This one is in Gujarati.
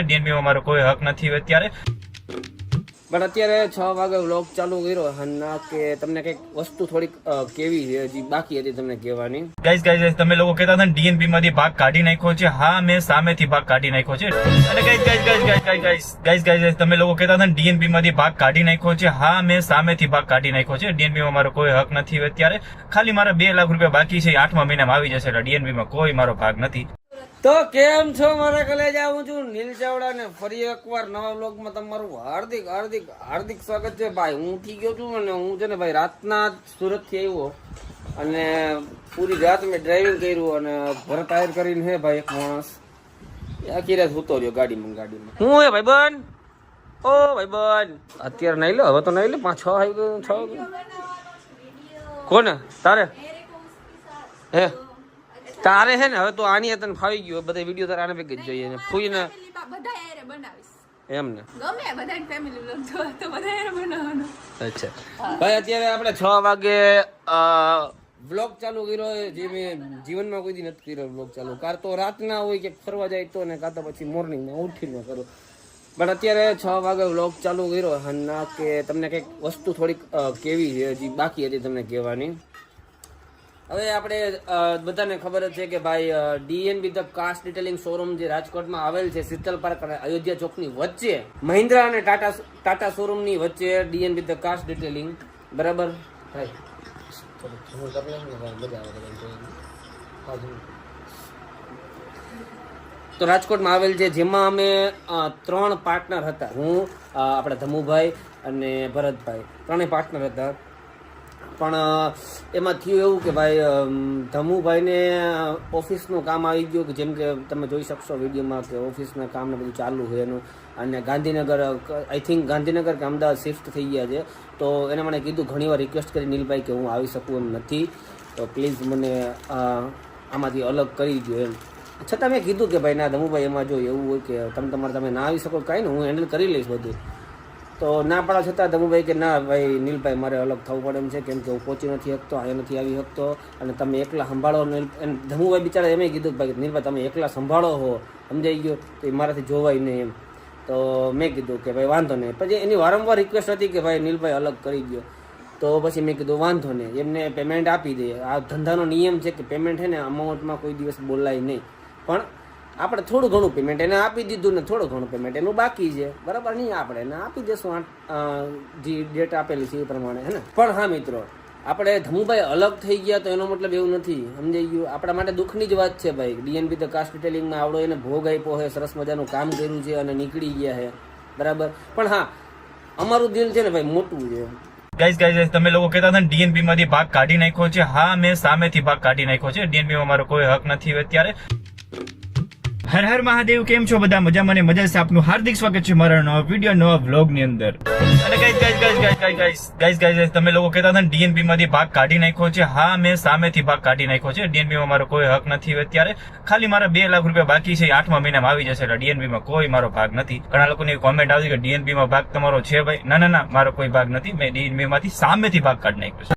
ડીએનબી માં મારો કોઈ હક નથી અત્યારે. પણ અત્યારે 6 વાગે વ્લોગ ચાલુ કર્યો હન્ના કે તમને કઈક વસ્તુ થોડીક કેવી છે હજી બાકી હતી તમને કહેવાની. ગાઈઝ તમે લોકો કહેતા હતા ને ડીએનબી માંથી ભાગ કાઢી નાખ્યો છે. હા, મેં સામેથી ભાગ કાઢી નાખ્યો છે. અને ગાઈઝ તમે લોકો કહેતા હતા ને ડીએનબી માંથી ભાગ કાઢી નાખ્યો છે. હા, મેં સામેથી ભાગ કાઢી નાખ્યો છે. ડીએનબી માં મારો કોઈ હક નથી અત્યારે. ખાલી મારા 2 લાખ રૂપિયા બાકી છે, 8મા મહિનામાં આવી જશે. એટલે ડીએનબી માં કોઈ મારો ભાગ નથી. તો કેમ છો મારા કલેજા, હું છું નીલ ચાવડા ને ફરી એકવાર નવા વ્લોગમાં તમારું હાર્દિક હાર્દિક હાર્દિક સ્વાગત છે. ભાઈ હું ઉઠી ગયો છું અને હું છે ને ભાઈ રાતના સુરત થી આવ્યો અને પૂરી રાત મેં ડ્રાઇવિંગ કર્યું અને ભરત આયર કરીને હે ભાઈ એક માણસ આખી રાત સૂતો રહ્યો ગાડીમાં. હું હે ભાઈ બન ઓ ભાઈ બન અત્યારે નહીં લો, હવે તો નહીં લે 5-6 આવી ગયું 6 કોને તારે હે તારે હે ને હવે તો આની તને ફાવી ગયો બધા વિડીયો તારે આને ભેગી જ જોઈએ ને ફૂઈ ને એમ ને અચ્છા ભાઈ અત્યારે આપણે 6 વાગે વ્લોગ ચાલુ કર્યો જે મેં જીવનમાં કોઈ દી નથી કર્યો વ્લોગ ચાલુ. કાં તો રાતના હોય કે ફરવા જાય તો ને કાં તો પછી મોર્નિંગમાં ઉઠીને કરું. પણ અત્યારે 6 વાગે વ્લોગ ચાલુ કર્યો હન્ના કે તમને કંઈક વસ્તુ થોડીક કેવી છે હજી બાકી હતી તમને કહેવાની. હવે આપણે બધાને ખબર જ છે કે ભાઈ DNB the cast detailing showroom જે રાજકોટમાં આવેલ છે શીતલ પાર્ક અને અયોધ્યા ચોકની વચ્ચે મહિન્દ્રા અને ટાટા શોરૂમની વચ્ચે ડીએનબી ધ કાસ્ટ ડિટેલિંગ બરાબર ભાઈ તો રાજકોટમાં આવેલ છે જેમાં અમે 3 પાર્ટનર હતા. હું આપણા ધમુભાઈ અને ભરતભાઈ 3 પાર્ટનર હતા. પણ એમાં થયું એવું કે ભાઈ ધમુભાઈને ઓફિસનું કામ આવી ગયું કે જેમ કે તમે જોઈ શકશો વિડીયોમાં કે ઓફિસના કામને બધું ચાલુ છે એનું અને ગાંધીનગર આઈ થિંક ગાંધીનગર કે અમદાવાદ શિફ્ટ થઈ ગયા છે. તો એને મને કીધું ઘણીવાર રિક્વેસ્ટ કરી નીલભાઈ કે હું આવી શકું એમ નથી તો પ્લીઝ મને આમાંથી અલગ કરી દો એમ. છતાં મેં કીધું કે ભાઈ ના ધમુભાઈ એમાં જો એવું હોય કે તમે ના આવી શકો કાંઈ ને હું હેન્ડલ કરી લઈશ બધું. તો ના પાડવા છતાં ધમુભાઈ કે ના ભાઈ નીલભાઈ મારે અલગ થવું પડે એમ છે કેમ કે હું પહોંચી નથી શકતો, અહીંયા નથી આવી શકતો અને તમે એકલા સંભાળો. ધમુભાઈ બિચારા એમ કીધું કે ભાઈ નીલભાઈ તમે એકલા સંભાળો હો સમજાઈ ગયો તો એ મારાથી જોવાય નહીં એમ. તો મેં કીધું કે ભાઈ વાંધો નહીં. પછી એની વારંવાર રિક્વેસ્ટ હતી કે ભાઈ નીલભાઈ અલગ કરી દો. તો પછી મેં કીધું વાંધો નહીં, એમને પેમેન્ટ આપી દઈએ. આ ધંધાનો નિયમ છે કે પેમેન્ટ છે ને અમાઉન્ટમાં કોઈ દિવસ બોલાય નહીં. પણ આપણે થોડું ઘણું પેમેન્ટ એને આપી દીધું ને થોડું ઘણું પેમેન્ટ એનું બાકી છે બરાબર નહીં આપણે એને આપી દઈશું જે ડેટ આપેલી છે એ પ્રમાણે હે ને. પણ હા મિત્રો આપણે ધમુભાઈ અલગ થઈ ગયા તો એનો મતલબ એવું નથી સમજાઈ ગયું. આપણા માટે દુઃખની જ વાત છે ભાઈ. ડીએનબી ધ કાસ્ટ ડિટેલિંગમાં આવડો એને ભોગ આપ્યો છે, સરસ મજાનું કામ કર્યું છે અને નીકળી ગયા છે બરાબર. પણ હા અમારું દિલ છે ને ભાઈ મોટું છે. ગાઈઝ તમે લોકો કહેતા હતા ને ડીએનબી માંથી ભાગ કાઢી નાખ્યો છે. હા, મેં સામેથી ભાગ કાઢી નાખ્યો છે. ડીએનબી માં મારો કોઈ હક નથી અત્યારે. હર હર મહાદેવ, કેમ છો બધા? મજામાં ને મજા છે. આપનું હાર્દિક સ્વાગત છે મારા નવા વિડીયો નવા વ્લોગ ની અંદર. અને ગાઈઝ તમે લોકો કહેતા હતા ને ડીએનબી માંથી ભાગ કાઢી નાખ્યો છે. હા, મેં સામેથી ભાગ કાઢી નાખ્યો છે. ડીએનબી માં મારો કોઈ હક નથી અત્યારે. ખાલી મારા 2 લાખ રૂપિયા બાકી છે, 8મા મહિનામાં આવી જશે. એટલે ડીએનબી માં કોઈ મારો ભાગ નથી. ઘણા લોકોની કોમેન્ટ આવતી કે ડીએનબી માં ભાગ તમારો છે ભાઈ. ના મારો કોઈ ભાગ નથી. મેં ડીએનબી માંથી સામેથી ભાગ કાઢી નાખ્યો છે.